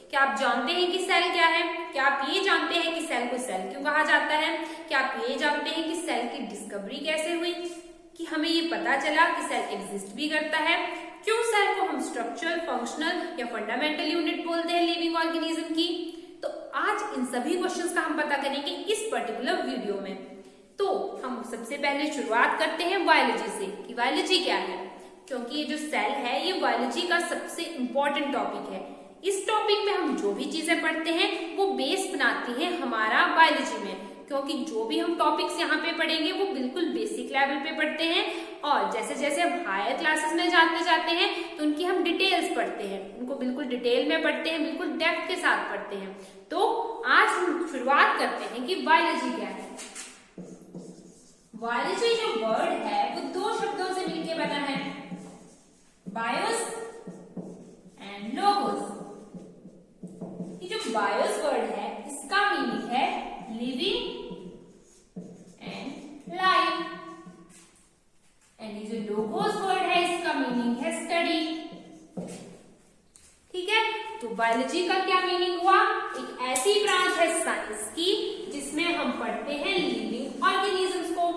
क्या आप जानते हैं कि सेल क्या है? क्या आप ये जानते हैं कि सेल को सेल क्यों कहा जाता है? क्या आप ये जानते हैं कि सेल की डिस्कवरी कैसे हुई, कि हमें ये पता चला कि सेल एग्जिस्ट भी करता है? क्यों सेल को हम स्ट्रक्चरल, फंक्शनल या फंडामेंटल यूनिट बोलते हैं लिविंग ऑर्गेनिज्म की? तो आज इन सभी क्वेश्चंस का हम पता करेंगे इस पर्टिकुलर वीडियो में। तो हम सबसे पहले शुरुआत करते हैं बायोलॉजी से कि बायोलॉजी क्या है, क्योंकि ये जो सेल है ये बायोलॉजी का सबसे इंपॉर्टेंट टॉपिक है। इस टॉपिक में हम जो भी चीजें पढ़ते हैं वो बेस बनाती हैं हमारा बायोलॉजी में, क्योंकि जो भी हम टॉपिक्स यहाँ पे पढ़ेंगे वो बिल्कुल बेसिक लेवल पे पढ़ते हैं और जैसे जैसे हम हायर क्लासेस में जाते हैं तो उनकी हम डिटेल्स पढ़ते हैं, उनको बिल्कुल डिटेल में पढ़ते हैं, बिल्कुल डेप्थ के साथ पढ़ते हैं। तो आज हम शुरुआत करते हैं कि बायोलॉजी क्या है। बायोलॉजी जो वर्ड है वो दो शब्दों से मिलकर बना है, बायोस एंड लोगोस। ये जो बायोस वर्ड है इसका मीनिंग है लिविंग एंड लाइफ, एंड ये जो लोगोस वर्ड है इसका मीनिंग है स्टडी। ठीक है, तो बायोलॉजी का क्या मीनिंग हुआ? एक ऐसी ब्रांच है साइंस की जिसमें हम पढ़ते हैं लिविंग ऑर्गेनिजम्स को।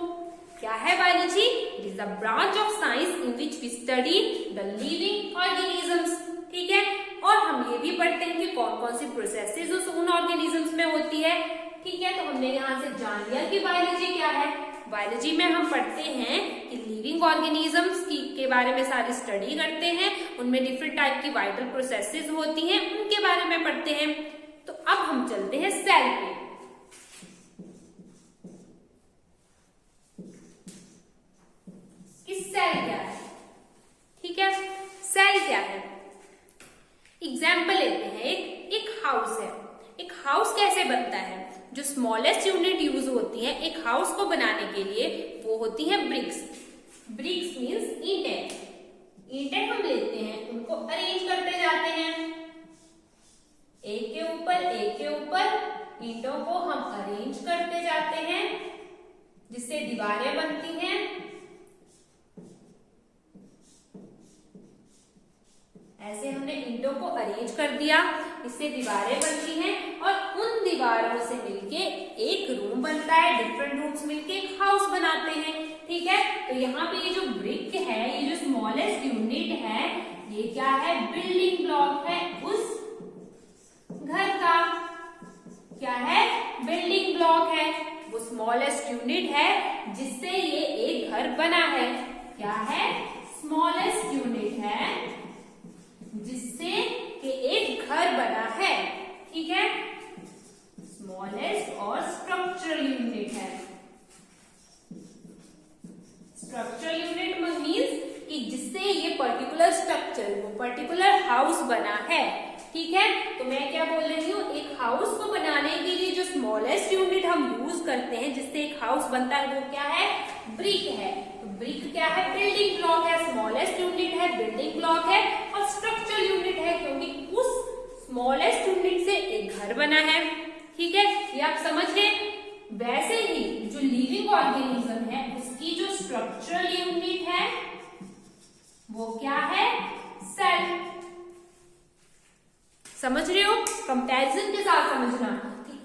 क्या है biology? It is the branch of science in which we study the living organisms. ठीक है, और हम ये भी पढ़ते हैं कि कौन कौन सी प्रोसेसेस उन ऑर्गेनिजम्स में होती है। ठीक है, तो हमने यहाँ से जान लिया कि बायोलॉजी क्या है। बायोलॉजी में हम पढ़ते हैं कि लिविंग ऑर्गेनिजम्स के बारे में सारी स्टडी करते हैं, उनमें डिफरेंट टाइप की वाइटल प्रोसेसेस होती हैं, उनके बारे में पढ़ते हैं। तो अब हम चलते हैं सेल पे। सेल क्या है? ठीक है, सेल क्या है? एग्जाम्पल लेते हैं, एक हाउस है। एक हाउस कैसे बनता है? जो स्मॉलेस्ट यूनिट यूज होती है एक हाउस को बनाने के लिए वो होती है ब्रिक्स। ब्रिक्स मींस ईंटें। ईंटें हम लेते हैं, उनको अरेंज करते जाते हैं, एक के ऊपर ईंटों को हम अरेंज करते जाते हैं जिससे दीवारें बनती हैं। ऐसे हमने ईंटों को अरेंज कर दिया, इससे दीवारें बनती हैं और उन दीवारों से मिलके एक रूम बनता है, डिफरेंट रूम्स मिलके एक हाउस बनाते हैं। ठीक है, तो यहाँ पे ये जो ब्रिक है, ये जो स्मॉलेस्ट यूनिट है, ये क्या है? बिल्डिंग ब्लॉक है उस घर का। क्या है? बिल्डिंग ब्लॉक है, वो स्मॉलेस्ट यूनिट है जिससे ये एक घर बना है। क्या है? स्मॉलेस्ट यूनिट है जिससे कि एक घर बना है। ठीक है, स्मॉलेस्ट और स्ट्रक्चरल यूनिट है। स्ट्रक्चरल यूनिट मींस कि जिससे ये पर्टिकुलर स्ट्रक्चर, वो पर्टिकुलर हाउस बना है। ठीक है, तो मैं क्या बोल रही हूँ, एक हाउस को बनाने के लिए जो स्मॉलेस्ट यूनिट हम यूज करते हैं जिससे एक हाउस बनता है वो क्या है? ब्रिक है। तो ब्रिक क्या है? बिल्डिंग ब्लॉक है। स्मॉलेस्ट यूनिट है, बिल्डिंग ब्लॉक है और स्ट्रक्चरल यूनिट है क्योंकि उस स्मॉलेस्ट यूनिट से एक घर बना है। ठीक है, ये आप समझ गए। वैसे ही जो लिविंग ऑर्गेनिज्म है उसकी जो स्ट्रक्चरल यूनिट है वो क्या है? सेल। समझ रहे हो? कंपैरिजन के साथ समझना।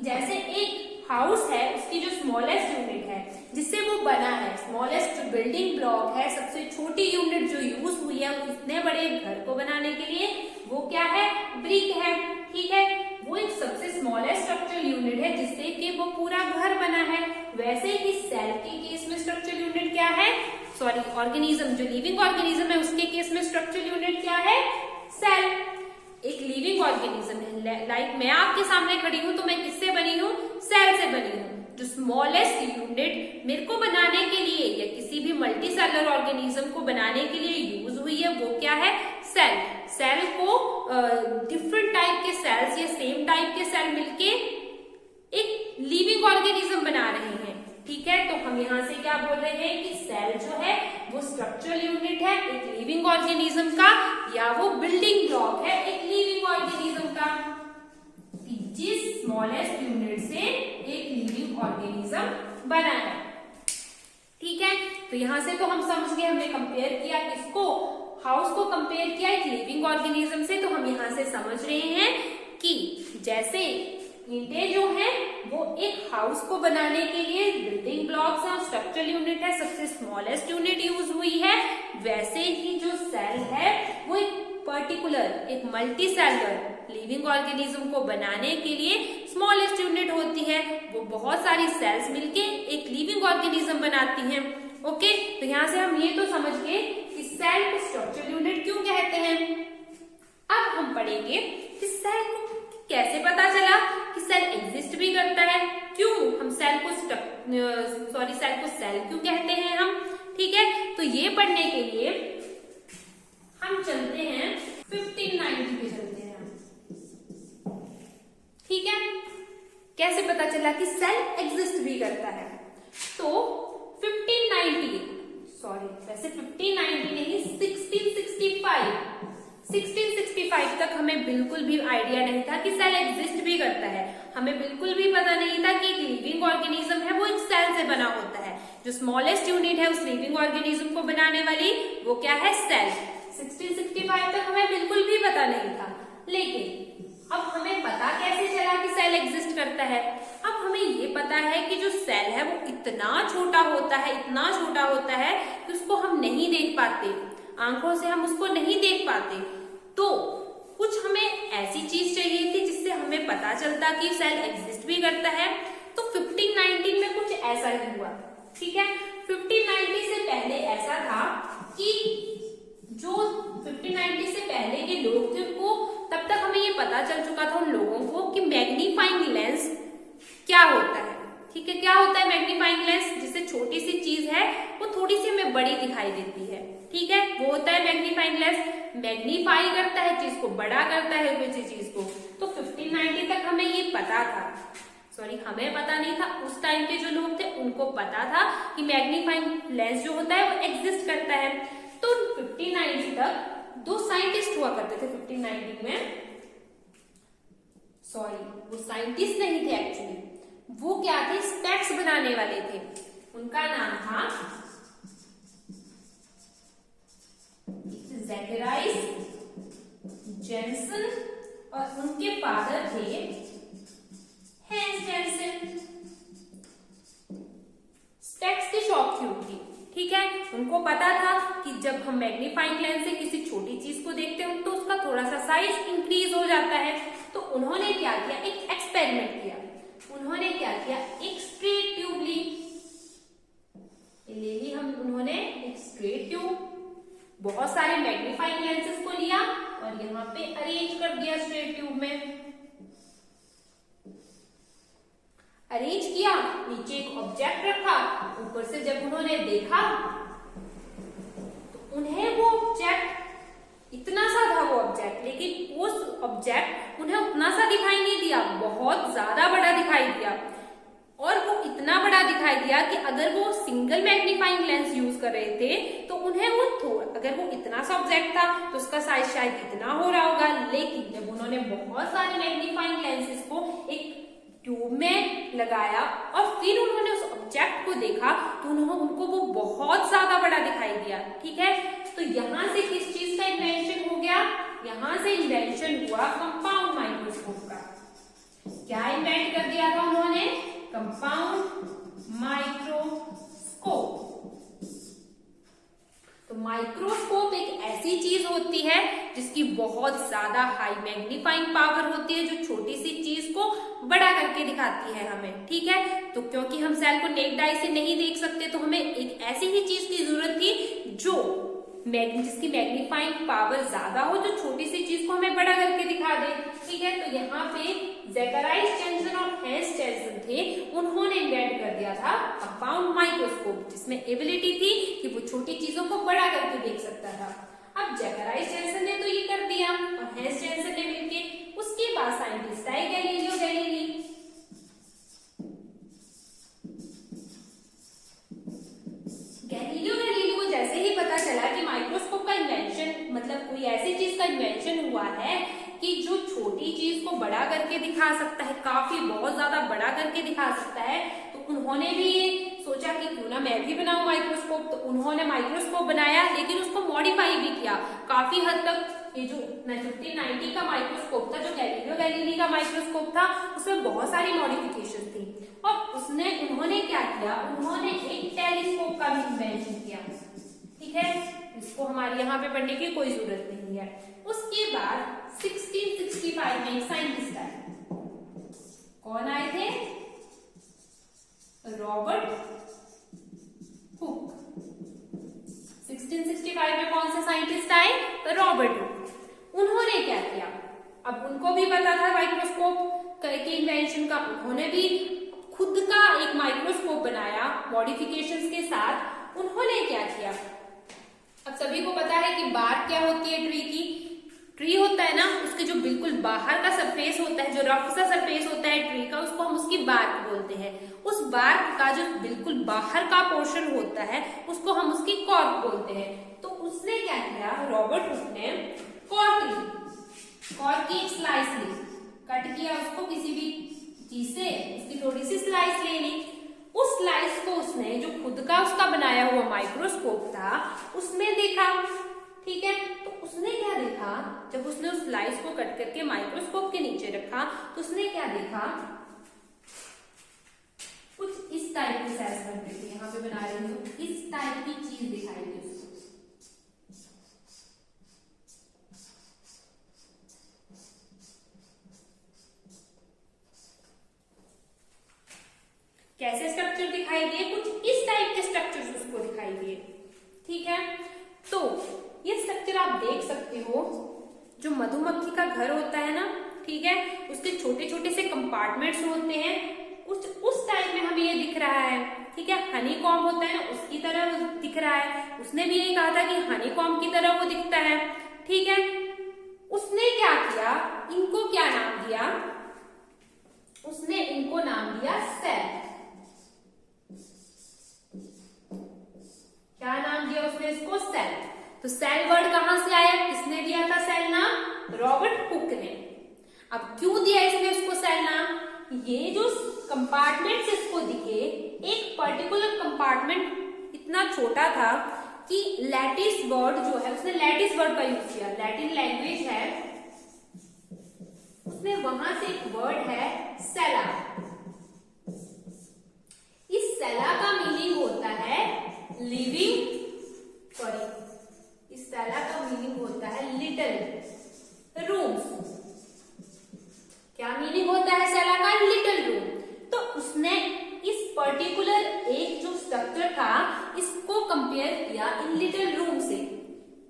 जैसे एक हाउस है, उसकी जो स्मॉलेस्ट यूनिट है जिससे वो बना है, स्मॉलेस्ट बिल्डिंग ब्लॉक है, सबसे छोटी यूनिट जो यूज हुई है इतने बड़े घर को बनाने के लिए, वो क्या है? ब्रिक है। ठीक है, वो एक सबसे स्मॉलेस्ट स्ट्रक्चरल यूनिट है जिससे कि वो पूरा घर बना है। वैसे ही सेल के केस में स्ट्रक्चरल यूनिट क्या है? सॉरी, ऑर्गेनिज्म, जो लिविंग ऑर्गेनिज्म है उसके केस में स्ट्रक्चरल यूनिट क्या है? सेल। एक लिविंग ऑर्गेनिज्म है, लाइक मैं आपके सामने खड़ी हूं तो मैं किससे बनी हूं? सेल से बनी हूं। जो स्मॉलेस्ट यूनिट मेरे को बनाने के लिए या किसी भी मल्टी सेलुलर ऑर्गेनिज्म को बनाने के लिए यूज हुई है वो क्या है? सेल। सेल को डिफरेंट टाइप के सेल्स या सेम टाइप के सेल मिलके एक लिविंग ऑर्गेनिज्म बना रहे हैं। ठीक है, तो हम यहाँ से क्या बोल रहे हैं कि सेल जो है वो स्ट्रक्चरल यूनिट है एक लिविंग ऑर्गेनिज्म का, या वो बिल्डिंग ब्लॉक है एक लिविंग ऑर्गेनिज्म का, जिस स्मॉलेस्ट यूनिट से एक लिविंग ऑर्गेनिज्म बना है। ठीक है, तो यहां से तो हम समझ गए, हमने कंपेयर किया किसको? हाउस को कंपेयर किया एक लिविंग ऑर्गेनिज्म से। तो हम यहां से समझ रहे हैं कि जैसे ईंटें जो है वो एक हाउस को बनाने के लिए बिल्डिंग ब्लॉक्स और स्ट्रक्चरल यूनिट है, सबसे स्मॉलेस्ट यूनिट यूज हुई है, वैसे ही जो सेल है वो एक पर्टिकुलर एक मल्टी सेलुलर लिविंग ऑर्गेनिज्म को बनाने के लिए स्मॉलेस्ट यूनिट होती है। वो बहुत सारी सेल्स मिलके एक लिविंग ऑर्गेनिज्म बनाती हैं। ओके, तो यहाँ से हम ये तो समझ गए कि सेल को स्ट्रक्चरल यूनिट क्यों कहते हैं। अब हम पढ़ेंगे कि सेल को कैसे पता चला कि सेल एग्जिस्ट भी करता है, क्यों हम सेल को सेल को सेल क्यों कहते हैं हम। ठीक है, तो ये पढ़ने के लिए हम चलते हैं 1590 पे चलते हैं। ठीक है, कैसे पता चला कि सेल एग्जिस्ट भी करता है। तो 1590 नहीं 1665 तक हमें बिल्कुल भी आइडिया नहीं था कि सेल एग्जिस्ट भी करता है। हमें बिल्कुल भी पता नहीं था कि एक लिविंग ऑर्गेनिज्म है वो एक सेल से बना होता है। जो स्मॉलेस्ट यूनिट है उस लिविंग ऑर्गेनिज्म को बनाने वाली वो क्या है, सेल। 1665 तक हमें बिल्कुल भी पता नहीं था, लेकिन अब हमें पता कैसे चला कि सेल एग्जिस्ट करता है। अब हमें ये पता है कि जो सेल है वो इतना छोटा होता है कि उसको हम नहीं देख पाते, आंखों से हम उसको नहीं देख पाते। तो कुछ हमें ऐसी चीज चाहिए थी जिससे हमें पता चलता कि सेल एग्जिस्ट भी करता है। तो 1590 में कुछ ऐसा ही हुआ। ठीक है, 1590 से पहले ऐसा था कि जो 1590 से पहले के लोग थे उनको तब तक हमें ये पता चल चुका था उन लोगों को कि मैग्नीफाइंग लेंस क्या होता है। ठीक है, क्या होता है मैग्नीफाइंग लेंस, जिससे छोटी सी चीज है वो थोड़ी सी हमें बड़ी दिखाई देती है। ठीक है, वो होता है मैग्नीफाइंग लेंस, मैग्नीफाई करता है चीज को, बड़ा करता है किसी चीज को। तो 1590 तक हमें ये पता था, हमें पता नहीं था, उस टाइम के जो लोग थे उनको पता था कि मैग्नीफाइंग लेंस जो होता है वो एग्जिस्ट करता है। तो 1590 तक दो साइंटिस्ट हुआ करते थे 1590 में। वो साइंटिस्ट नहीं थे एक्चुअली, वो क्या थे, स्पेक्स बनाने वाले थे। उनका नाम था ज़ेकेराइस जेनसन और उनके फादर थे हैंस जेनसन। स्पेक्स की शौक थी उनकी। ठीक है, उनको पता था कि जब हम मैग्नीफाइंग लेंस से किसी छोटी चीज को देखते हैं तो उसका थोड़ा सा साइज इंक्रीज हो जाता है। तो उन्होंने क्या किया, एक एक्सपेरिमेंट किया। उन्होंने क्या किया, एक स्ट्रेट ट्यूब ली, उन्होंने एक स्ट्रेट ट्यूब, बहुत सारे मैग्नीफाइंग लेंसेस को लिया और यहाँ पे अरेंज कर दिया स्ट्रेट ट्यूब में। अरेंज किया, नीचे एक ऑब्जेक्ट रखा, ऊपर से जब उन्होंने देखा तो उन्हें वो ऑब्जेक्ट इतना सा था वो ऑब्जेक्ट, लेकिन उस ऑब्जेक्ट उन्हें उतना सा दिखाई नहीं दिया, बहुत ज्यादा बड़ा दिखाई दिया। और वो इतना बड़ा दिखाई दिया कि अगर वो सिंगल मैग्नीफाइंग लेंस यूज कर रहे थे तो उन्हें वो अगर वो इतना सा ऑब्जेक्ट था तो उसका साइज शायद इतना हो रहा होगा। लेकिन जब उन्होंने बहुत सारे मैग्नीफाइंग लेंसेस को एक ट्यूब में लगाया और फिर उन्होंने उस ऑब्जेक्ट को देखा तो उनको वो बहुत ज्यादा बड़ा दिखाई दिया। ठीक है, तो यहां से किस चीज का इन्वेंशन हो गया, यहां से इन्वेंशन हुआ कंपाउंड माइक्रोस्कोप का। क्या इन्वेंट कर दिया था उन्होंने, कंपाउंड माइक्रोस्कोप। तो माइक्रोस्कोप एक ऐसी चीज होती है जिसकी बहुत ज्यादा हाई मैग्नीफाइंग पावर होती है, जो छोटी सी चीज को बड़ा करके दिखाती है हमें। ठीक है, तो क्योंकि हम सेल को नेक्ड आई से नहीं देख सकते तो हमें एक ऐसी ही चीज की जरूरत थी जिसकी मैग्नीफाइंग पावर ज्यादा हो, जो छोटी सी चीज को हमें बड़ा करके दिखा दे। ठीक है, तो यहाँ पे ज़ेकेराइस जेनसन और हैंस जेनसन थे, उन्होंने इन्वेंट कर दिया था कंपाउंड माइक्रोस्कोप, जिसमें एबिलिटी थी कि वो छोटी चीजों को बड़ा करके देख सकता था। अब ज़ेकेराइस जेनसन ने तो ये कर दिया और हैंस जेनसन ने मिलके, उसके बाद साइंटिस्ट आए गैलीलियो गैलीली। गैलीलियो गैलीली को जैसे ही पता चला कि माइक्रोस्कोप का इन्वेंशन, मतलब कोई ऐसी चीज का इन्वेंशन हुआ है कि जो छोटी चीज को बड़ा करके दिखा सकता है, काफी बहुत ज्यादा बड़ा करके दिखा सकता है, तो उन्होंने भी ये सोचा कि क्यों ना मैं भी बनाऊं माइक्रोस्कोप। तो उन्होंने माइक्रोस्कोप बनाया, लेकिन उसको मॉडिफाई भी किया, काफी हद तक ये जो 1590 का माइक्रोस्कोप था, जो गैलीलियो गैलीली का माइक्रोस्कोप था, उसमें बहुत सारी मॉडिफिकेशन थी और उन्होंने क्या किया, उन्होंने एक टेलीस्कोप का भी इन्वेंशन किया। ठीक है, इसको हमारे यहाँ पे पढ़ने की कोई जरूरत नहीं है। उसके बाद 1665 में एक साइंटिस्ट आए। कौन आए थे? Robert Hooke. 1665 में कौन से साइंटिस्ट आए? Robert Hooke. उन्होंने क्या किया, अब उनको भी पता था माइक्रोस्कोप के इन्वेंशन का, उन्होंने भी खुद का एक माइक्रोस्कोप बनाया मॉडिफिकेशंस के साथ। उन्होंने क्या किया, अब सभी को पता है कि बार्क क्या होती है ट्री की। ट्री होता है ना, उसके जो बिल्कुल बाहर का सरफेस होता है, जो रफ सा सरफेस होता है ट्री का, उसको हम उसकी बार्क बोलते हैं। उस बार्क का जो बिल्कुल बाहर का पोर्शन होता है, उसको हम उसकी कॉर्क बोलते हैं। तो उसने क्या किया, रॉबर्ट हुक ने कॉर्क की एक स्लाइस ली, कट किया उसको किसी भी चीज से, उसकी थोड़ी सी स्लाइस ले ली। उस स्लाइस को उसने, जो खुद का उसका बनाया हुआ माइक्रोस्कोप था, उसमें देखा। ठीक है, तो उसने क्या देखा, जब उसने उस स्लाइस को कट करके माइक्रोस्कोप के नीचे रखा, तो उसने क्या देखा, कुछ इस टाइप की सेल्स बन रही थी। यहाँ पे बना रही हूँ, इस टाइप की चीज दिखाई दी उसको। कैसे स्ट्रक्चर दिखाई दिए, कुछ इस टाइप के स्ट्रक्चर्स उसको दिखाई दिए। ठीक है, तो ये स्ट्रक्चर आप देख सकते हो, जो मधुमक्खी का घर होता है ना, ठीक है, उसके छोटे छोटे से कंपार्टमेंट्स होते हैं, उस टाइप में हमें ये दिख रहा है। ठीक है, हनी कॉम्ब होता है ना, उसकी तरह दिख रहा है। उसने भी यही कहा था कि हनी कॉम्ब की तरह वो दिखता है। ठीक है, उसने क्या किया, इनको क्या नाम दिया, उसने इनको नाम दिया सेल। क्या नाम दिया उसने इसको? सेल। तो सेल वर्ड कहां से आया, किसने दिया था सेल नाम? रॉबर्ट हुक ने। अब क्यों दिया इसने उसको सेल नाम? ये जो कंपार्टमेंट्स इसको दिखे, एक पर्टिकुलर कंपार्टमेंट इतना छोटा था कि लैटिस वर्ड जो है, उसने लैटिस वर्ड का यूज किया। लैटिन लैंग्वेज है, उसमें वहां से एक वर्ड है सेला। इस सेला का मीनिंग होता है लिविंग, इस सेला का मीनिंग होता है लिटिल रूम्स। क्या मीनिंग होता है सेला का? Little room. तो उसने इस पर्टिकुलर एक जो स्ट्रक्चर था, इसको कंपेयर किया इन लिटिल रूम से।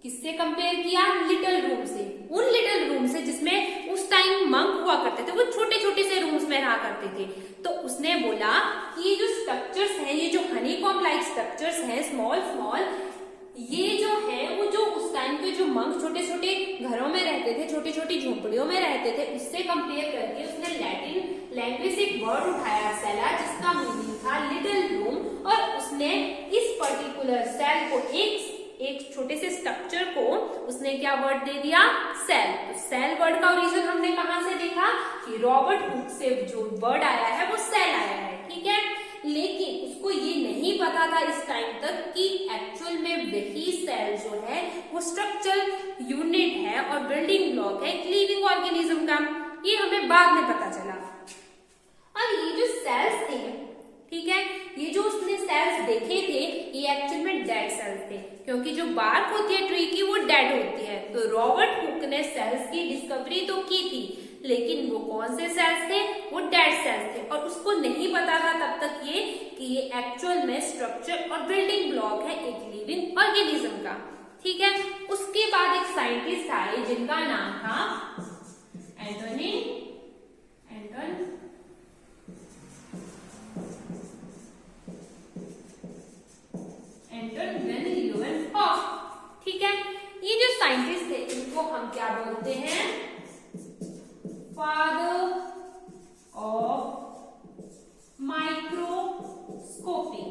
किससे कंपेयर किया? लिटिल रूम से। उन लिटिल रूम से जिसमें उस टाइम मंक हुआ करते थे, वो छोटे छोटे से रूम्स में रहा करते थे। तो उसने बोला कि ये जो स्ट्रक्चर्स हैं, ये जो हनीकॉम्ब लाइक स्ट्रक्चर्स हैं, स्मॉल स्मॉल, ये जो है वो जो उस टाइम के जो मंक छोटे छोटे घरों में रहते थे, छोटी छोटी झोपड़ियों में रहते थे, उससे कंपेयर करके उसने लैटिन लैंग्वेज से एक वर्ड उठाया सेला, जिसका मीनिंग था लिटिल रूम। और उसने इस पर्टिकुलर सेल को, एक छोटे से स्ट्रक्चर को उसने क्या वर्ड दे दिया? सेल। तो सेल वर्ड का ओरिजिन हमने कहां से देखा कि रॉबर्ट हुक से जो वर्ड आया है वो सेल आया है। ठीक है, लेकिन उसको ये नहीं पता था इस टाइम तक कि एक्चुअल में वही सेल जो है वो स्ट्रक्चरल यूनिट है और बिल्डिंग ब्लॉक है एक लिविंग ऑर्गेनिज्म का। ये हमें बाद में पता चला। और ये जो सेल्स थे, ठीक है, ये जो उसने सेल्स देखे थे, ये एक्चुअल में डेड सेल्स थे, क्योंकि जो बार्क होती है ट्री की वो डेड होती है। तो रॉबर्ट हुक ने सेल्स की डिस्कवरी तो की थी, लेकिन वो कौन से सेल्स थे? वो डेड सेल्स थे। और उसको नहीं पता था तब तक ये कि ये एक्चुअल में स्ट्रक्चर और बिल्डिंग ब्लॉक है एक लिविंग ऑर्गेनिज्म का। ठीक है, उसके बाद एक साइंटिस्ट आए जिनका नाम था एंटन वैन लीeuwenhoek। ठीक है, ये जो साइंटिस्ट थे इनको हम क्या बोलते हैं? Father of microscopy.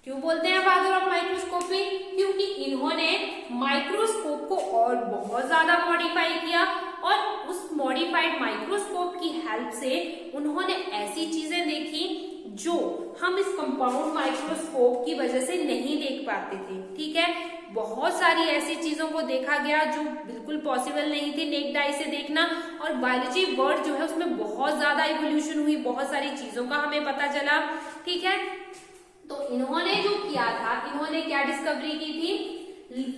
क्यों बोलते हैं फादर ऑफ माइक्रोस्कोपी? क्योंकि इन्होंने माइक्रोस्कोप को और बहुत ज्यादा मॉडिफाई किया और उस मॉडिफाइड माइक्रोस्कोप की हेल्प से उन्होंने ऐसी चीजें देखी जो हम इस कंपाउंड माइक्रोस्कोप की वजह से नहीं देख पाते थे। ठीक है, बहुत सारी ऐसी चीजों को देखा गया जो बिल्कुल पॉसिबल नहीं थी नेक्ड आई से देखना, और बायोलॉजी वर्ड जो है उसमें बहुत ज्यादा इवोल्यूशन हुई, बहुत सारी चीजों का हमें पता चला। ठीक है, तो इन्होंने जो किया था, इन्होंने क्या डिस्कवरी की थी?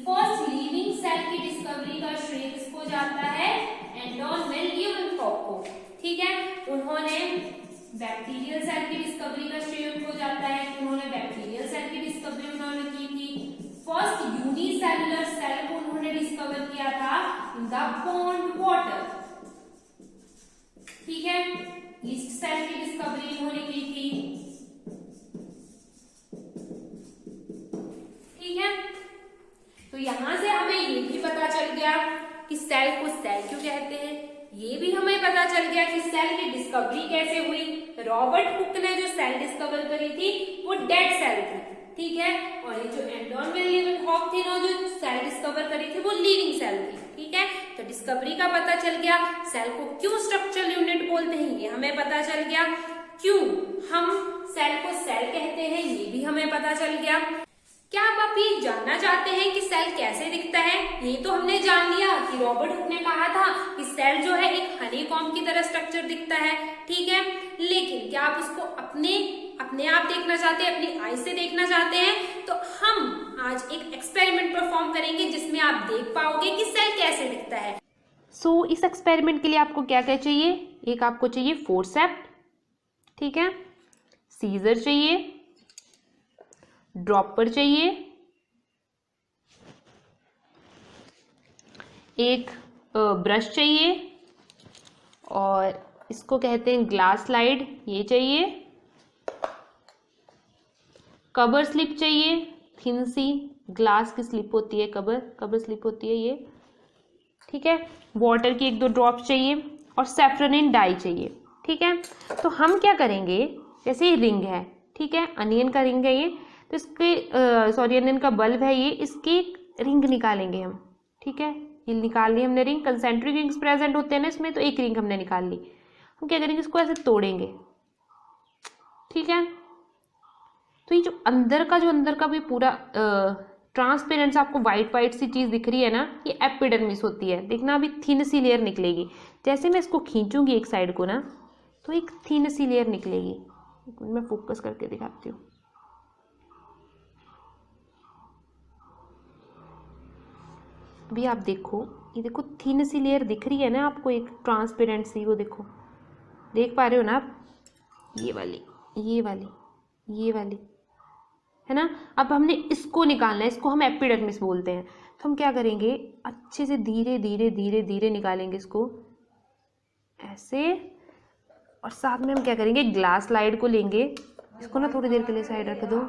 फर्स्ट लिविंग सेल की डिस्कवरी का श्रेय किसको जाता है? एंटोन वेन लीeuwenhoek को। ठीक है, उन्होंने बैक्टीरियल सेल की डिस्कवरी का श्रेय उनको जाता है। उन्होंने बैक्टीरियल सेल की डिस्कवरी उन्होंने की थी। फर्स्ट यूनिसेलुलर सेल को उन्होंने डिस्कवर किया था इन द पॉन्ड वाटर। ठीक है, ईस्ट सेल की डिस्कवरी इन्होंने की थी। ठीक है, तो यहां से हमें ये भी पता चल गया कि सेल को सेल क्यों कहते हैं। ये भी हमें पता चल गया कि सेल की डिस्कवरी कैसे हुई। रॉबर्ट हुक ने जो सेल डिस्कवर करी थी वो डेड सेल थी। ठीक है, और ये जो एंटोन वेन लीeuwenhoek थी ना, जो सेल डिस्कवर करी थी वो लिविंग सेल थी। ठीक है, तो डिस्कवरी का पता चल गया। सेल को क्यों स्ट्रक्चरल यूनिट बोलते हैं ये हमें पता चल गया। क्यों हम सेल को सेल कहते हैं ये भी हमें पता चल गया। क्या आप अभी जानना चाहते हैं कि सेल कैसे दिखता है? ये तो हमने जान लिया कि रॉबर्ट हुक ने कहा था कि सेल जो है एक हनीकॉम्ब की तरह स्ट्रक्चर दिखता है। ठीक है, लेकिन क्या आप उसको अपने आप देखना चाहते हैं, अपनी आई से देखना चाहते हैं? तो हम आज एक एक्सपेरिमेंट परफॉर्म करेंगे जिसमें आप देख पाओगे कि सेल कैसे दिखता है। सो इस एक्सपेरिमेंट के लिए आपको क्या क्या चाहिए? एक आपको चाहिए फोर्सेप्ट, ठीक है, सीजर चाहिए, ड्रॉपर चाहिए, एक ब्रश चाहिए, और इसको कहते हैं ग्लास स्लाइड, ये चाहिए, कबर स्लिप चाहिए, थिन सी ग्लास की स्लिप होती है, कबर स्लिप होती है ये। ठीक है, वाटर की 1-2 ड्रॉप्स चाहिए, और सैफ्रोनिन डाई चाहिए। ठीक है, तो हम क्या करेंगे, जैसे ये रिंग है, ठीक है, अनियन का रिंग है ये, तो इसके अनियन का बल्ब है ये, इसकी रिंग निकालेंगे हम। ठीक है, ये निकाल ली हमने रिंग। कंसेंट्रिक रिंग्स प्रेजेंट होते हैं ना इसमें, तो एक रिंग हमने निकाल ली। हम क्या करेंगे, इसको ऐसे तोड़ेंगे। ठीक है, तो ये जो अंदर का भी पूरा ट्रांसपेरेंट आपको वाइट सी चीज दिख रही है ना, ये एपिडर्मिस होती है। देखना अभी थिन सी लेयर निकलेगी। जैसे मैं इसको खींचूंगी एक साइड को ना, तो एक थिन सी लेयर निकलेगी। मैं फोकस करके दिखाती हूँ। अभी आप देखो, ये देखो थिन सी लेयर दिख रही है ना आपको, एक ट्रांसपेरेंट सी, वो देखो, देख पा रहे हो ना आप? ये वाली है ना। अब हमने इसको निकालना है, इसको हम एपिडर्मिस बोलते हैं। तो हम क्या करेंगे, अच्छे से धीरे धीरे निकालेंगे इसको ऐसे, और साथ में हम क्या करेंगे, ग्लास स्लाइड को लेंगे। इसको ना थोड़ी देर के लिए साइड रख दो।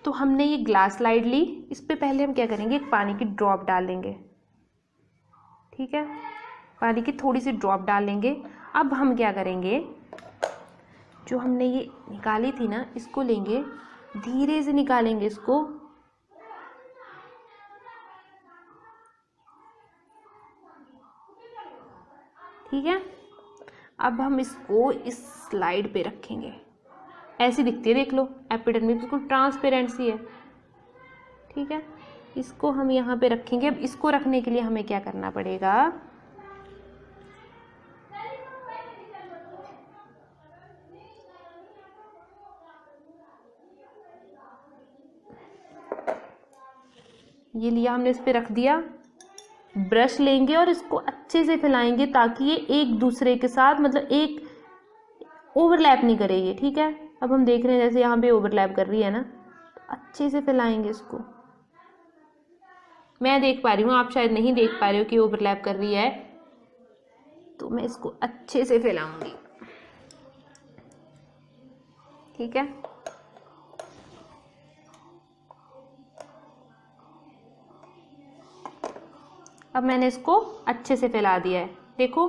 तो हमने ये ग्लास स्लाइड ली, इस पे पहले हम क्या करेंगे, एक पानी की ड्रॉप डाल देंगे। ठीक है, पानी की थोड़ी सी ड्रॉप डाल लेंगे। अब हम क्या करेंगे, जो हमने ये निकाली थी ना, इसको लेंगे, धीरे से निकालेंगे इसको। ठीक है, अब हम इसको इस स्लाइड पे रखेंगे। ऐसी दिखती है, देख लो, एपिडर्मिस बिल्कुल ट्रांसपेरेंट सी है। ठीक है, इसको हम यहाँ पे रखेंगे। अब इसको रखने के लिए हमें क्या करना पड़ेगा, ये लिया हमने, इस पे रख दिया। ब्रश लेंगे और इसको अच्छे से फैलाएंगे ताकि ये एक दूसरे के साथ, मतलब एक ओवरलैप नहीं करेगी। ठीक है, अब हम देख रहे हैं जैसे यहाँ पे ओवरलैप कर रही है ना, तो अच्छे से फैलाएंगे इसको। मैं देख पा रही हूँ, आप शायद नहीं देख पा रहे हो कि ओवरलैप कर रही है, तो मैं इसको अच्छे से फैलाऊंगी। ठीक है, अब मैंने इसको अच्छे से फैला दिया है, देखो।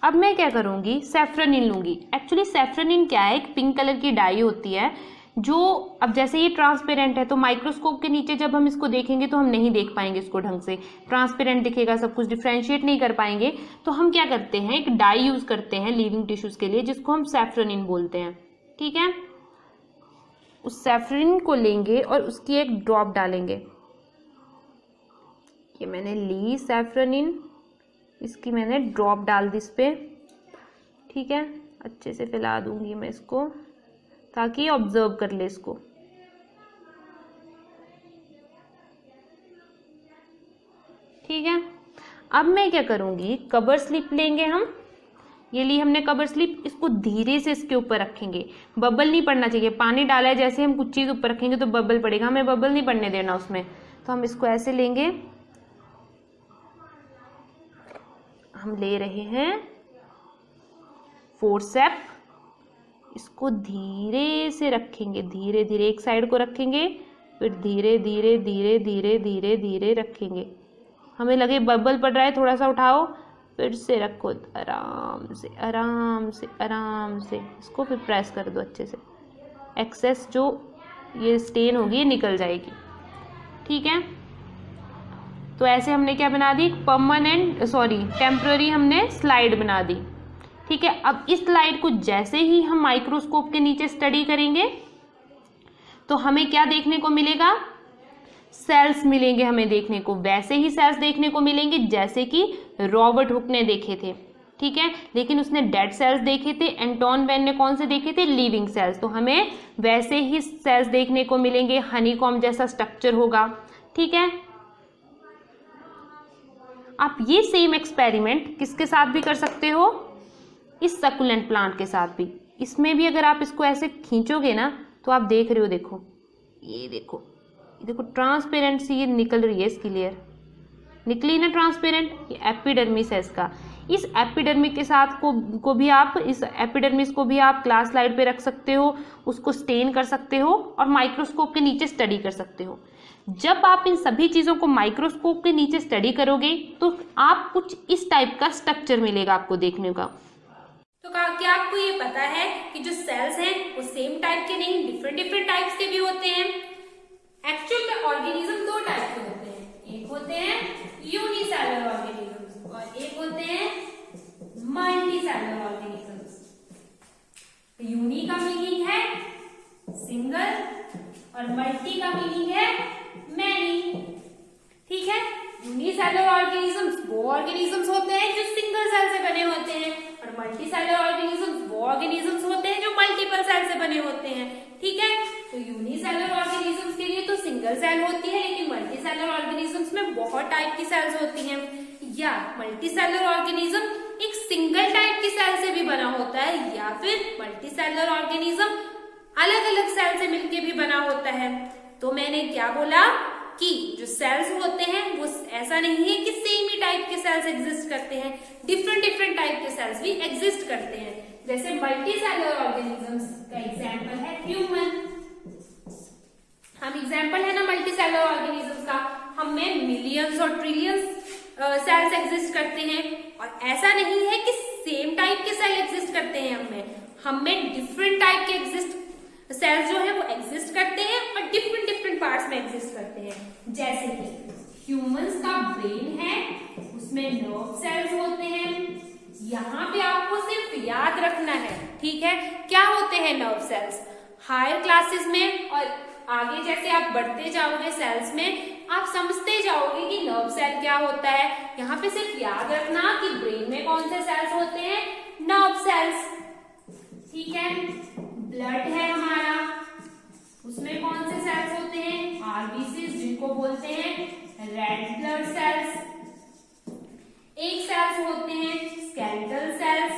अब मैं क्या करूंगी, सैफ्रोनिन लूंगी। एक्चुअली सैफ्रोनिन क्या है, एक पिंक कलर की डाई होती है, जो, अब जैसे ये ट्रांसपेरेंट है, तो माइक्रोस्कोप के नीचे जब हम इसको देखेंगे तो हम नहीं देख पाएंगे इसको ढंग से, ट्रांसपेरेंट दिखेगा, सब कुछ डिफ्रेंशिएट नहीं कर पाएंगे। तो हम क्या करते हैं, एक डाई यूज करते हैं लिविंग टिश्यूज के लिए, जिसको हम सैफ्रोनिन बोलते हैं। ठीक है, उस सैफरन को लेंगे और उसकी एक ड्रॉप डालेंगे। ये मैंने ली सैफरन, इसकी मैंने ड्रॉप डाल दी इस पे, ठीक है। अच्छे से फैला दूंगी मैं इसको ताकि ऑब्जर्व कर ले इसको। ठीक है, अब मैं क्या करूंगी, कवर स्लिप लेंगे हम, ये ली हमने कवर स्लिप, इसको धीरे से इसके ऊपर रखेंगे। बबल नहीं पड़ना चाहिए, पानी डाला है जैसे हम कुछ चीज ऊपर रखेंगे तो बबल पड़ेगा, हमें बबल नहीं पड़ने देना उसमें। तो हम इसको ऐसे लेंगे, हम ले रहे हैं फोर्सेप, इसको धीरे से रखेंगे, धीरे धीरे एक साइड को रखेंगे, फिर धीरे धीरे धीरे धीरे धीरे धीरे रखेंगे। हमें लगे बबल पड़ रहा है, थोड़ा सा उठाओ, फिर से रखो, आराम से आराम से आराम से, इसको फिर प्रेस कर दो अच्छे से, एक्सेस जो ये स्टेन होगी ये निकल जाएगी। ठीक है, तो ऐसे हमने क्या बना दी, टेम्पररी हमने स्लाइड बना दी। ठीक है, अब इस स्लाइड को जैसे ही हम माइक्रोस्कोप के नीचे स्टडी करेंगे तो हमें क्या देखने को मिलेगा, सेल्स मिलेंगे हमें देखने को, वैसे ही सेल्स देखने को मिलेंगे जैसे कि रॉबर्ट हुक ने देखे थे। ठीक है, लेकिन उसने डेड सेल्स देखे थे, एंटोन वेन ने कौन से देखे थे, लिविंग सेल्स। तो हमें वैसे ही सेल्स देखने को मिलेंगे, हनीकॉम्ब जैसा स्ट्रक्चर होगा। ठीक है, आप ये सेम एक्सपेरिमेंट किसके साथ भी कर सकते हो, इस सकुलेंट प्लांट के साथ भी। इसमें भी अगर आप इसको ऐसे खींचोगे ना तो आप देख रहे हो, देखो ये देखो, देखो ट्रांसपेरेंट सी ये निकल रही है, इसकी लेयर निकली ना ट्रांसपेरेंट, ये एपिडर्मिस है इसका। इस एपिडर्मिस के साथ को भी आप, इस एपिडर्मिस को भी आप ग्लास स्लाइड पे रख सकते हो, उसको स्टेन कर सकते हो और माइक्रोस्कोप के नीचे स्टडी कर सकते हो। जब आप इन सभी चीज़ों को माइक्रोस्कोप के नीचे स्टडी करोगे तो आप कुछ इस टाइप का स्ट्रक्चर मिलेगा आपको देखने का। तो क्या आपको ये पता है कि जो सेल्स हैं वो सेम टाइप के नहीं, डिफरेंट डिफरेंट टाइप्स के भी होते हैं। एक्चुअल में ऑर्गेनिज्म दो टाइप के होते हैं, एक होते हैं यूनिसेलुलर ऑर्गेनिज्म और एक होते हैं मल्टीसेलुलर ऑर्गेनिज्म। यूनी का मीनिंग है सिंगल और मल्टी का मीनिंग है मैनी। ठीक है, यूनिसेलुलर ऑर्गेनिज्म्स वो ऑर्गेनिज्म्स होते हैं जो सिंगल सेल से बने होते हैं और मल्टीसेलुलर ऑर्गेनिज्म्स वो ऑर्गेनिज्म्स होते हैं जो मल्टीपल सेल से बने होते हैं। ठीक है, तो यूनिसेलुलर ऑर्गेनिज्म्स के लिए तो सिंगल सेल होती है, लेकिन मल्टीसेलुलर ऑर्गेनिज्म्स में बहुत टाइप की सेल्स होती हैं। या मल्टीसेलुलर ऑर्गेनिज्म एक सिंगल टाइप की सेल से भी बना होता है, या फिर मल्टीसेलुलर ऑर्गेनिज्म अलग अलग सेल से मिलके भी बना होता है। तो मैंने क्या बोला कि जो सेल्स होते हैं वो ऐसा नहीं है कि सेम ही टाइप के सेल्स एग्जिस्ट करते हैं, डिफरेंट डिफरेंट टाइप के सेल्स भी एग्जिस्ट करते हैं। जैसे मल्टीसेलुलर ऑर्गेनिजम्स का एग्जांपल है ह्यूमन। हम एग्जांपल है ना मल्टीसेलुलर ऑर्गेनिजम्स का, हमें मिलियंस और ट्रिलियंस सेल्स एग्जिस्ट करते हैं और ऐसा नहीं है कि सेम टाइप के सेल एग्जिस्ट करते हैं, हमें डिफरेंट टाइप के सेल्स जो है वो एग्जिस्ट करते हैं और डिफरेंट डिफरेंट पार्ट्स में एग्जिस्ट करते हैं। जैसे कि ह्यूमंस का ब्रेन है, उसमें नर्व सेल्स होते हैं। यहाँ पे आपको सिर्फ याद रखना है, ठीक है, क्या होते हैं नर्व सेल्स। हायर क्लासेस में और आगे जैसे आप बढ़ते जाओगे सेल्स में, आप समझते जाओगे कि नर्व सेल क्या होता है। यहाँ पे सिर्फ याद रखना कि ब्रेन में कौन से सेल्स होते हैं, नर्व सेल्स। ठीक है, ब्लड है हमारा, उसमें कौन से सेल्स होते हैं, आरबीसीज जिनको बोलते हैं रेड ब्लड सेल्स। एक सेल्स होते हैं स्केलेटल सेल्स।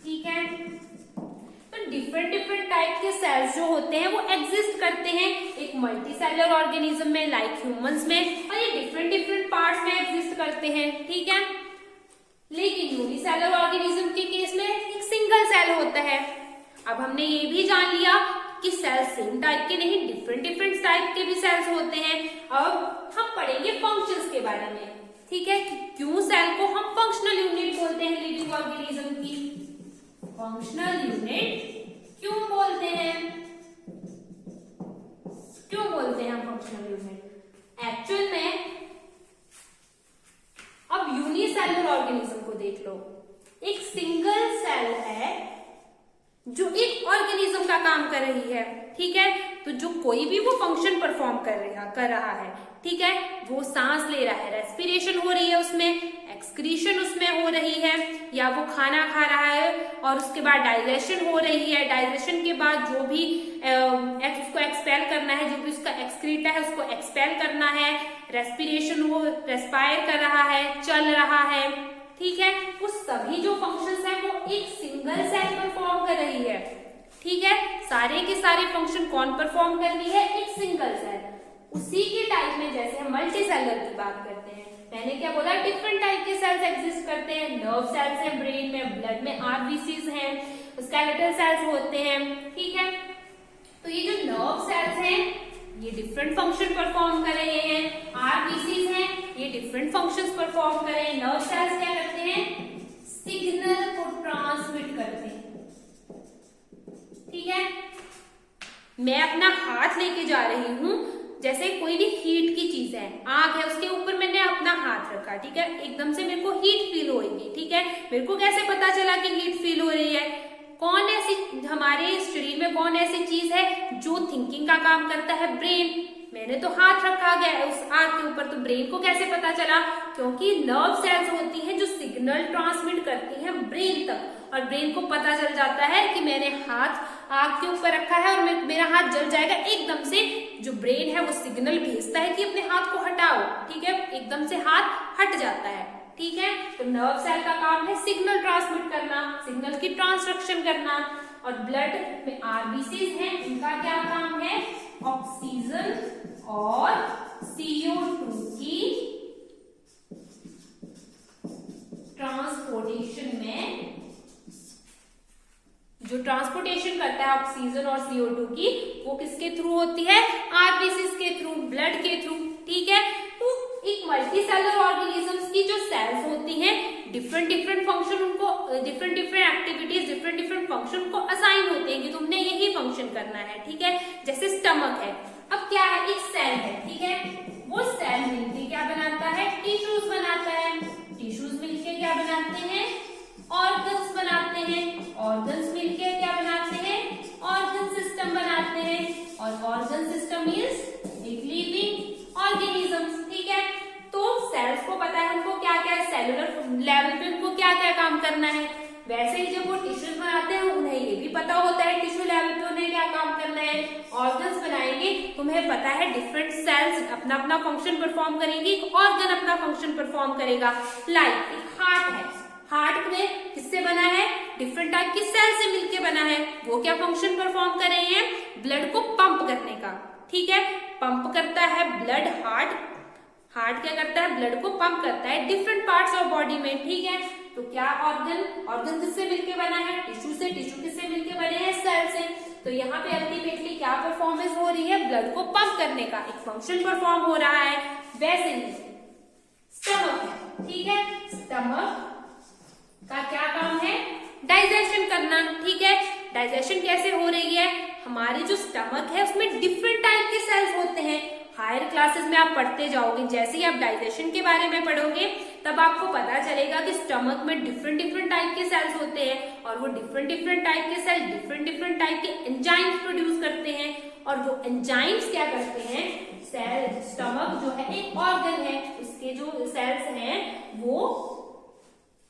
ठीक है, तो डिफरेंट डिफरेंट टाइप के सेल्स जो होते हैं वो एग्जिस्ट करते हैं एक मल्टीसेलुलर ऑर्गेनिज्म में, लाइक ह्यूमंस में, और ये डिफरेंट डिफरेंट पार्ट्स में एग्जिस्ट करते हैं। ठीक है, लेकिन यूनिसेलुलर ऑर्गेनिज्म के केस में एक सिंगल सेल होता है। अब हमने ये भी जान लिया कि सेल्स सेम टाइप के नहीं, डिफरेंट डिफरेंट टाइप के भी सेल्स होते हैं। अब हम पढ़ेंगे फंक्शंस के बारे में। ठीक है, कि क्यों सेल को हम फंक्शनल यूनिट बोलते हैं लिविंग ऑर्गेनिज्म की। फंक्शनल यूनिट क्यों बोलते हैं, क्यों बोलते हैं हम फंक्शनल यूनिट। एक्चुअल में अब यूनिसेलुलर ऑर्गेनिज्म को देख लो, एक सिंगल सेल है जो एक एक ऑर्गेनिज्म का काम कर रही है, ठीक है। तो जो कोई भी वो फंक्शन परफॉर्म कर रहा है, ठीक है, वो सांस ले रहा है, रेस्पिरेशन हो रही है उसमें, एक्सक्रीशन उसमें हो रही है, या वो खाना खा रहा है और उसके बाद डाइजेशन हो रही है, डाइजेशन के बाद जो भी उसको एक्सपेल करना है, जो भी उसका एक्सक्रीटा है उसको एक्सपेल करना है, रेस्पिरेशन वो रेस्पायर कर रहा है, चल रहा है, ठीक है। वो सभी जो फंक्शंस है वो एक सिंगल सेल परफॉर्म कर रही है, ठीक है। सारे के सारे फंक्शन कौन परफॉर्म कर रही है? एक सिंगल सेल। उसी के टाइप में जैसे हम मल्टी सेलर की बात करते हैं, मैंने क्या बोला, डिफरेंट टाइप के सेल्स एग्जिस्ट करते हैं। नर्व सेल्स हैं ब्रेन में, ब्लड में आरबीसीज हैं, स्केलेटल सेल्स होते हैं, ठीक है। तो ये जो नर्व सेल्स हैं ये डिफरेंट फंक्शन परफॉर्म कर रहे हैं, आरबीसीज हैं ये डिफरेंट फंक्शंस परफॉर्म कर रहे हैं। नर्व सेल्स क्या करते हैं? सिग्नल को ट्रांसमिट करते हैं, ठीक है। मैं अपना हाथ लेके जा रही हूं, जैसे कोई भी हीट की चीज है, आग है, उसके ऊपर मैंने अपना हाथ रखा, ठीक है, एकदम से मेरे को हीट फील होगी, ठीक है। मेरे को कैसे पता चला कि हीट फील हो रही है? कौन ऐसी हमारे शरीर में कौन ऐसी चीज है जो थिंकिंग का काम करता है? ब्रेन। मैंने तो हाथ रखा गया उस आग के ऊपर, तो ब्रेन को कैसे पता चला? क्योंकि नर्व सेल्स होती हैं जो सिग्नल ट्रांसमिट करती हैं ब्रेन तक, और ब्रेन को पता चल जाता है कि मैंने हाथ आग के ऊपर रखा है और मेरा हाथ जल जाएगा। एकदम से जो ब्रेन है वो सिग्नल भेजता है कि अपने हाथ को हटाओ, ठीक है, एकदम से हाथ हट जाता है, ठीक है। तो नर्व सेल का काम है सिग्नल ट्रांसमिट करना, सिग्नल की ट्रांसडक्शन करना। और ब्लड में आरबीसीज हैं, इनका क्या काम है? ऑक्सीजन और CO2 की ट्रांसपोर्टेशन में, जो ट्रांसपोर्टेशन करता है ऑक्सीजन और CO2 की, वो किसके थ्रू होती है? आरबीसीज के थ्रू, ब्लड के थ्रू, ठीक है। तो एक मल्टी सेलर ऑर्गेनिजम्स की जो सेल्स होती हैं, डिफरेंट डिफरेंट फंक्शन, उनको different different activities, different different function उनको असाइन होते हैं कि तुमने यही फंक्शन करना है, ठीक है। जैसे स्टमक है, अब क्या है? एक सेल है, ठीक है, वो सेल मिलके क्या बनाता है? टिश्यूज बनाता है, टिश्यूज मिलके क्या बनाते हैं? ऑर्गन्स बनाते हैं, ऑर्गन्स मिलके क्या बनाते हैं? ऑर्गन सिस्टम बनाते हैं, और ऑर्गन सिस्टम मींस एक लिविंग ऑर्गेनिजम्स, ठीक है। तो सेल्स को पता है उनको क्या क्या सेलुलर लेवल पे उनको क्या क्या काम करना है। वैसे ही जब वो टिश्यूज बनाते हैं उन्हें ये भी पता होता है टिश्यू लेवल पे उन्हें क्या काम करना है। ऑर्गन्स बनाएंगे, तुम्हें पता है डिफरेंट सेल्स अपना अपना फंक्शन परफॉर्म करेंगी, एक ऑर्गन अपना फंक्शन परफॉर्म करेगा। लाइक एक हार्ट है, हार्ट में किससे बना है? डिफरेंट टाइप की सेल से मिलके बना है। वो क्या फंक्शन परफॉर्म कर रही है? ब्लड को पंप करने का, ठीक है। पंप करता है ब्लड, हार्ट क्या करता है? ब्लड को पंप करता है डिफरेंट पार्ट्स ऑफ बॉडी में, ठीक है। तो क्या ऑर्गन किससे मिलके बना है? टिश्यू से। टिश्यू किससे मिलके बने हैं? सेल से। तो यहाँ पे अल्टीमेटली क्या परफॉर्मेंस हो रही है? ब्लड को पंप करने का एक फंक्शन परफॉर्म हो रहा है। वैसे ही स्टमक है, ठीक है, स्टमक का क्या काम है? डाइजेशन करना, ठीक है। डाइजेशन कैसे हो रही है? हमारे जो स्टमक है उसमें डिफरेंट टाइप के सेल्स होते हैं। हायर क्लासेस में आप पढ़ते जाओगे, जैसे ही आप डाइजेशन के बारे में पढ़ोगे तब आपको पता चलेगा कि स्टमक में डिफरेंट डिफरेंट टाइप के सेल्स होते हैं, और वो डिफरेंट डिफरेंट टाइप के सेल डिफरेंट डिफरेंट टाइप के एंजाइम्स प्रोड्यूस करते हैं। और वो एंजाइम्स क्या करते हैं? सेल, स्टमक जो है एक ऑर्गन है, उसके जो सेल्स हैं वो,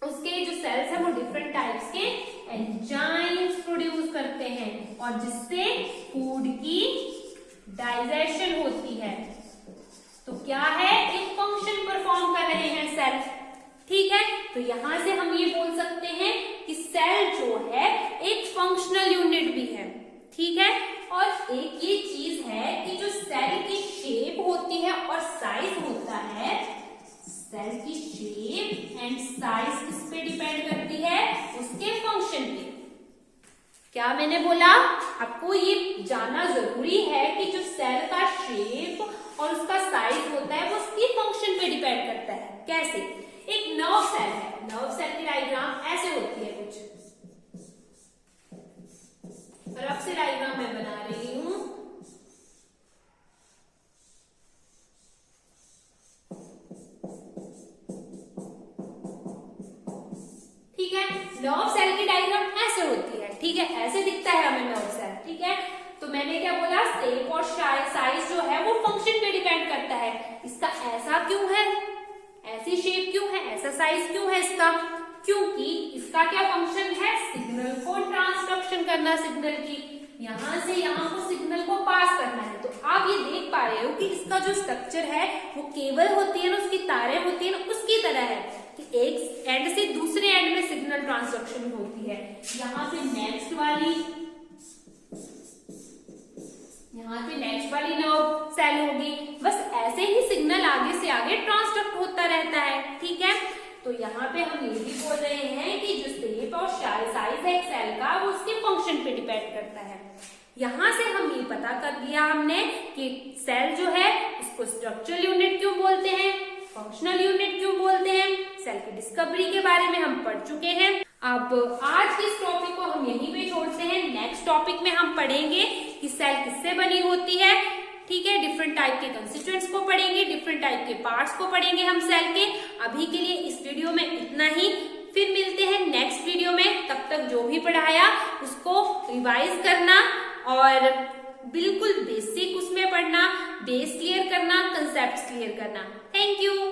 उसके जो सेल्स हैं वो डिफरेंट टाइप्स के एंजाइम्स प्रोड्यूस करते हैं, और जिससे फूड की डाइजेशन होती है। तो क्या है? एक फंक्शन परफॉर्म कर रहे हैं सेल, ठीक है। तो यहां से हम ये बोल सकते हैं कि सेल जो है एक फंक्शनल यूनिट भी है, ठीक है। और एक ये चीज है कि जो सेल की शेप होती है और साइज होता है, सेल की शेप एंड साइज किस पे डिपेंड करती है? उसके फंक्शन पे। क्या मैंने बोला? आपको ये जानना जरूरी है कि जो सेल का शेप और उसका साइज होता है वो उसकी फंक्शन पे डिपेंड करता है। कैसे? एक नर्व सेल है, नर्व सेल की डायग्राम ऐसे होती है कुछ, रफ से डायग्राम मैं बना रही हूं। ठीक है, नर्व सेल की डायग्राम ऐसे होती है, ठीक है, ऐसे दिखता है मैंने क्या बोला, शेप और साइज जो है वो फंक्शन पे डिपेंड करता है। इसका ऐसा क्यों है, ऐसी शेप क्यों है, ऐसा साइज क्यों है इसका, क्योंकि इसका क्या फंक्शन है, सिग्नल को ट्रांसडक्शन करना, सिग्नल की यहां से यहां को सिग्नल को पास करना है। तो आप ये देख पा रहे हो कि इसका जो स्ट्रक्चर है वो केबल होती है ना, उसकी तारें होती है ना, उसकी तरह है कि एक एंड से दूसरे एंड में सिग्नल ट्रांसडक्शन होती है। यहाँ पे नेक्स्ट वाली नर्व सेल होगी, बस ऐसे ही सिग्नल आगे से आगे ट्रांसडक्ट होता रहता है, ठीक है। तो यहाँ पे हम ये भी बोल रहे हैं कि जो शेप और साइज है एक सेल का वो उसके फंक्शन पे डिपेंड करता है। यहाँ से हम ये पता कर लिया हमने कि सेल जो है उसको स्ट्रक्चरल यूनिट क्यों बोलते हैं, फंक्शनल यूनिट क्यों बोलते हैं, सेल की डिस्कवरी के बारे में हम पढ़ चुके हैं। अब आज के इस टॉपिक को हम यहीं पे छोड़ते हैं। नेक्स्ट टॉपिक में हम पढ़ेंगे कि सेल किससे बनी होती है, ठीक है। डिफरेंट टाइप के कंस्टिट्यूएंट्स को पढ़ेंगे, डिफरेंट टाइप के पार्ट्स को पढ़ेंगे हम सेल के। अभी के लिए इस वीडियो में इतना ही, फिर मिलते हैं नेक्स्ट वीडियो में। तब तक जो भी पढ़ाया उसको रिवाइज करना और बिल्कुल बेसिक उसमें पढ़ना, बेस क्लियर करना, कंसेप्ट क्लियर करना। Thank you.